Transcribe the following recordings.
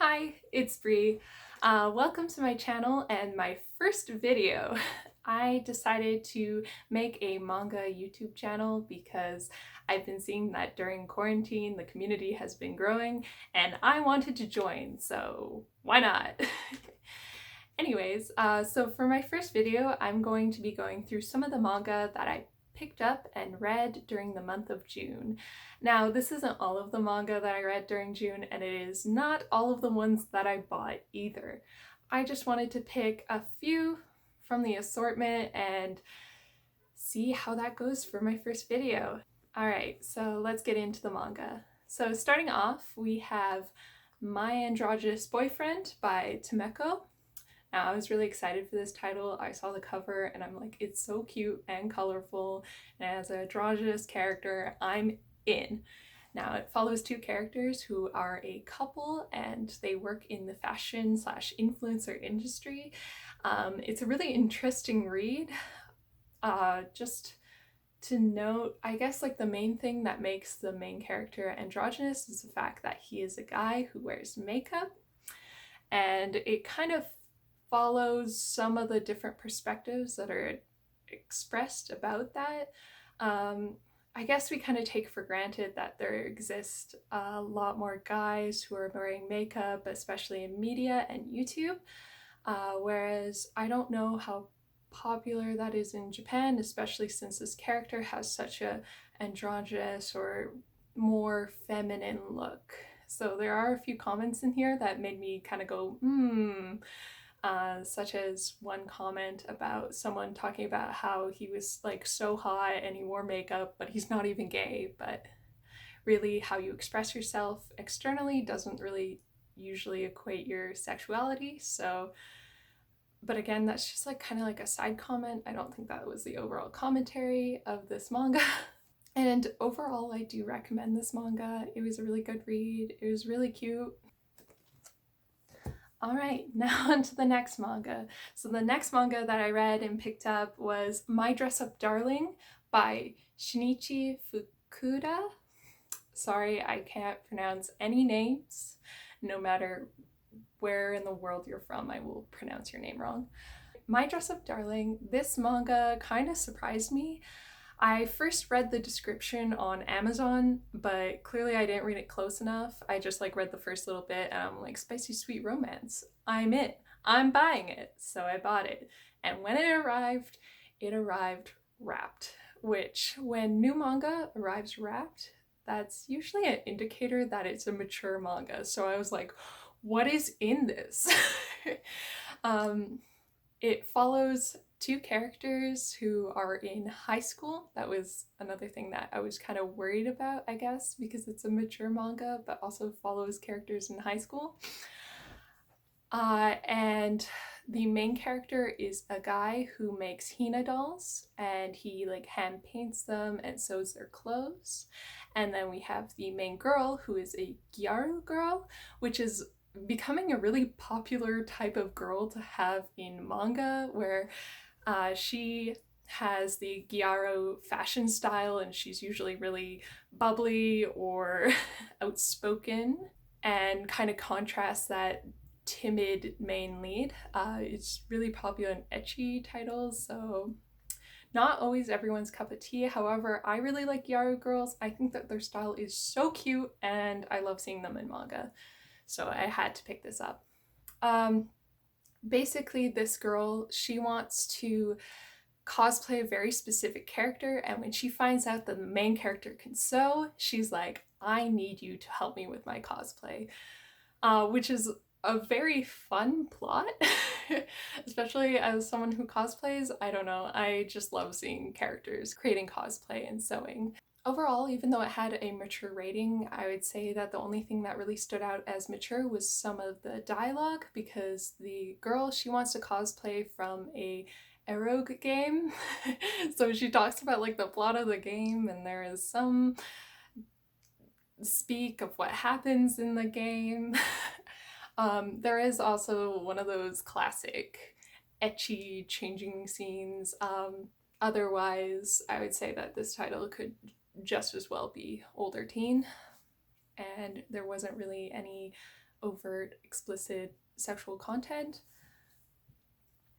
Hi, it's Bree. Welcome to my channel and my first video. I decided to make a manga YouTube channel because I've been seeing that during quarantine the community has been growing and I wanted to join, so why not? Anyways, so for my first video, I'm going to be going through some of the manga that I picked up and read during the month of June. Now, this isn't all of the manga that I read during June, and it is not all of the ones that I bought either. I just wanted to pick a few from the assortment and see how that goes for my first video. Alright, so let's get into the manga. So starting off, we have My Androgynous Boyfriend by Tamekou. Now, I was really excited for this title. I saw the cover and I'm like, it's so cute and colorful, and as an androgynous character, I'm in. Now, it follows two characters who are a couple and they work in the fashion slash influencer industry. It's a really interesting read. Just to note, I guess like the main thing that makes the main character androgynous is the fact that he is a guy who wears makeup, and it kind of follows some of the different perspectives that are expressed about that. I guess we kind of take for granted that there exist a lot more guys who are wearing makeup, especially in media and YouTube, whereas I don't know how popular that is in Japan, especially since this character has such a androgynous or more feminine look. So there are a few comments in here that made me kind of go, such as one comment about someone talking about how he was like so hot and he wore makeup, but he's not even gay. But really, how you express yourself externally doesn't really usually equate your sexuality. So, but again, that's just like kind of like a side comment. I don't think that was the overall commentary of this manga. And overall, I do recommend this manga. It was a really good read. It was really cute. Alright, now on to the next manga. So the next manga that I read and picked up was My Dress Up Darling by Shinichi Fukuda. Sorry, I can't pronounce any names. No matter where in the world you're from, I will pronounce your name wrong. My Dress Up Darling, this manga kind of surprised me. I first read the description on Amazon, but clearly I didn't read it close enough. I just like read the first little bit and I'm like, spicy sweet romance. I'm in. I'm buying it. So I bought it. And when it arrived wrapped, which when new manga arrives wrapped, that's usually an indicator that it's a mature manga. So I was like, what is in this? It follows two characters who are in high school. That was another thing that I was kind of worried about, I guess, because it's a mature manga, but also follows characters in high school. And the main character is a guy who makes Hina dolls, and he like hand paints them and sews their clothes. And then we have the main girl who is a gyaru girl, which is becoming a really popular type of girl to have in manga, where she has the gyaru fashion style and she's usually really bubbly or outspoken, and kind of contrasts that timid main lead. It's really popular in ecchi titles, so not always everyone's cup of tea. However, I really like gyaru girls. I think that their style is so cute and I love seeing them in manga. So I had to pick this up. Basically, this girl, she wants to cosplay a very specific character, and when she finds out that the main character can sew, she's like, I need you to help me with my cosplay, which is a very fun plot, especially as someone who cosplays. I don't know, I just love seeing characters creating cosplay and sewing. Overall, even though it had a mature rating, I would say that the only thing that really stood out as mature was some of the dialogue, because the girl, she wants to cosplay from a eroge game. So she talks about like the plot of the game, and there is some speak of what happens in the game. There is also one of those classic ecchi changing scenes. Otherwise, I would say that this title could just as well be older teen, and there wasn't really any overt, explicit sexual content.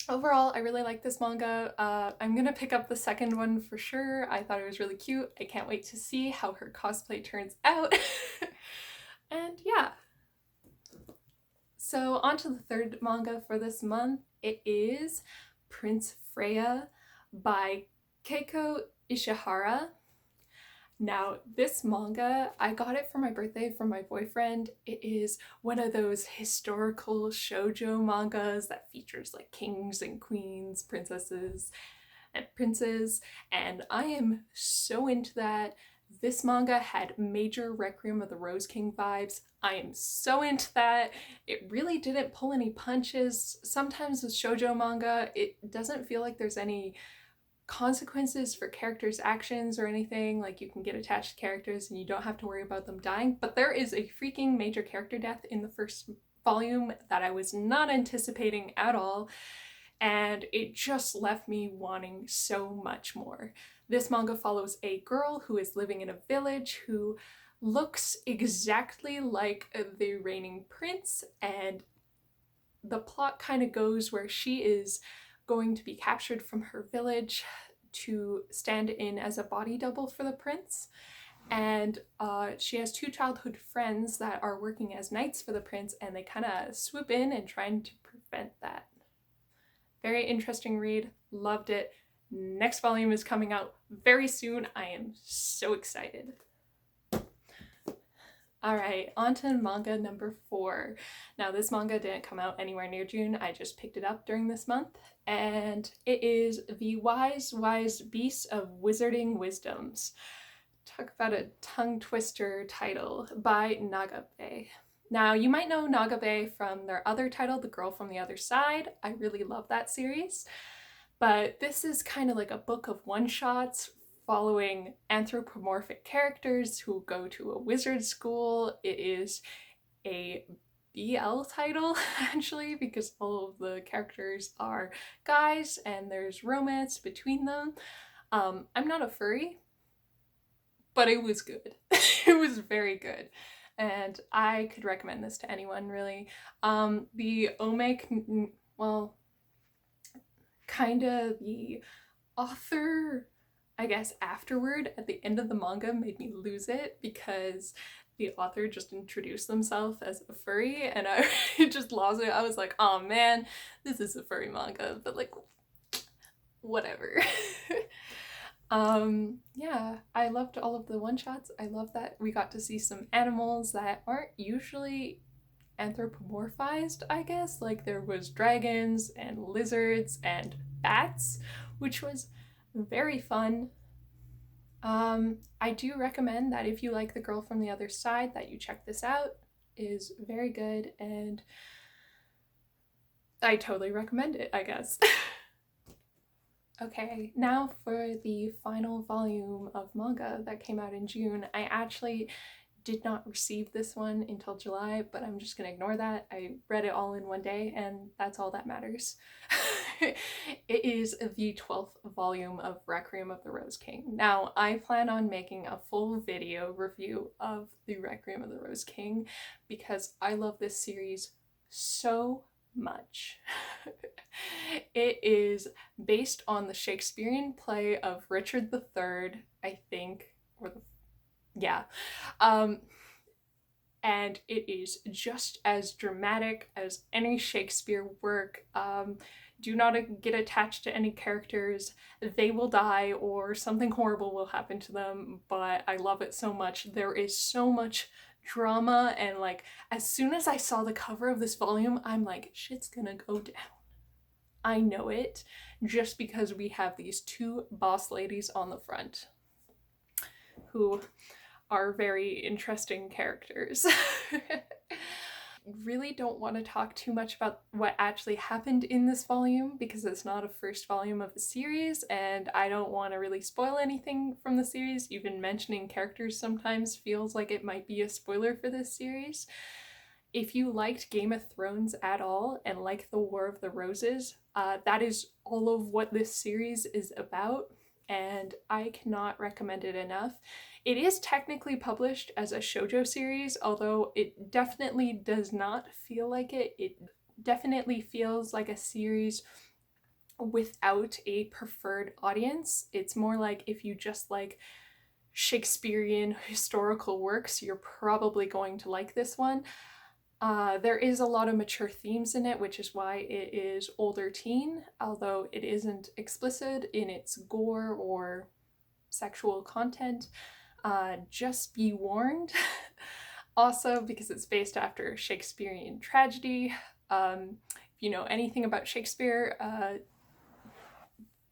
Overall, I really like this manga. I'm gonna pick up the second one for sure. I thought it was really cute. I can't wait to see how her cosplay turns out. And yeah. So on to the third manga for this month. It is Prince Freya by Keiko Ishihara. Now, this manga, I got it for my birthday from my boyfriend. It is one of those historical shoujo mangas that features like kings and queens, princesses and princes, and I am so into that. This manga had major Requiem of the Rose King vibes. I am so into that. It really didn't pull any punches. Sometimes with shoujo manga, it doesn't feel like there's any consequences for characters' actions or anything. Like, you can get attached to characters and you don't have to worry about them dying, but there is a freaking major character death in the first volume that I was not anticipating at all, and it just left me wanting so much more. This manga follows a girl who is living in a village who looks exactly like the reigning prince, and the plot kind of goes where she is going to be captured from her village to stand in as a body double for the prince. And she has two childhood friends that are working as knights for the prince, and they kind of swoop in and trying to prevent that. Very interesting read. Loved it. Next volume is coming out very soon. I am so excited. Alright, on to manga number 4. Now, this manga didn't come out anywhere near June. I just picked it up during this month, and it is The Wise Beasts of Wizarding Wizdoms. Talk about a tongue twister title, by Nagabe. Now, you might know Nagabe from their other title, The Girl from the Other Side. I really love that series. But this is kind of like a book of one-shots following anthropomorphic characters who go to a wizard school. It is a BL title, actually, because all of the characters are guys and there's romance between them. I'm not a furry, but it was good. It was very good. And I could recommend this to anyone, really. The Omek, well, kind of the author, I guess, afterward at the end of the manga made me lose it, because the author just introduced themselves as a furry, and I just lost it. I was like, oh man, this is a furry manga, but like, whatever. Yeah, I loved all of the one-shots. I love that we got to see some animals that aren't usually anthropomorphized, I guess. Like, there was dragons and lizards and bats, which was very fun. I do recommend that if you like The Girl from the Other Side, that you check this out. It is very good, and I totally recommend it, I guess. Okay, now for the final volume of manga that came out in June. I actually did not receive this one until July, but I'm just gonna ignore that. I read it all in one day, and that's all that matters. It is the 12th volume of Requiem of the Rose King. Now, I plan on making a full video review of the Requiem of the Rose King because I love this series so much. It is based on the Shakespearean play of Richard III, I think, or the, yeah. And it is just as dramatic as any Shakespeare work. Do not get attached to any characters. They will die or something horrible will happen to them, but I love it so much. There is so much drama, and like, as soon as I saw the cover of this volume, I'm like, shit's gonna go down. I know it, just because we have these two boss ladies on the front who are very interesting characters. Really don't want to talk too much about what actually happened in this volume because it's not a first volume of the series, and I don't want to really spoil anything from the series. Even mentioning characters sometimes feels like it might be a spoiler for this series. If you liked Game of Thrones at all and like the War of the Roses, that is all of what this series is about. and I cannot recommend it enough. It is technically published as a shoujo series, although it definitely does not feel like it. It definitely feels like a series without a preferred audience. It's more like if you just like Shakespearean historical works, you're probably going to like this one. There is a lot of mature themes in it, which is why it is older teen, although it isn't explicit in its gore or sexual content. Just be warned. Also, because it's based after Shakespearean tragedy. If you know anything about Shakespeare,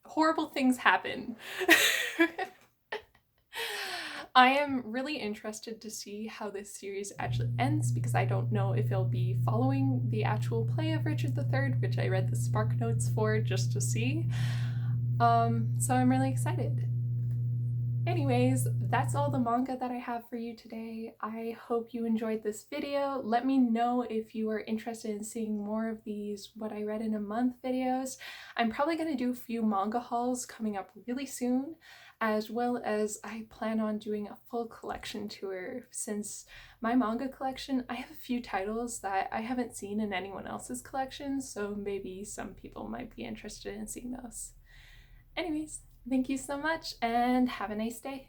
horrible things happen. I am really interested to see how this series actually ends because I don't know if it'll be following the actual play of Richard III, which I read the spark notes for just to see. So I'm really excited. Anyways, that's all the manga that I have for you today. I hope you enjoyed this video. Let me know if you are interested in seeing more of these what I read in a month videos. I'm probably going to do a few manga hauls coming up really soon, as well as I plan on doing a full collection tour. Since my manga collection, I have a few titles that I haven't seen in anyone else's collection, so maybe some people might be interested in seeing those. Anyways, thank you so much and have a nice day.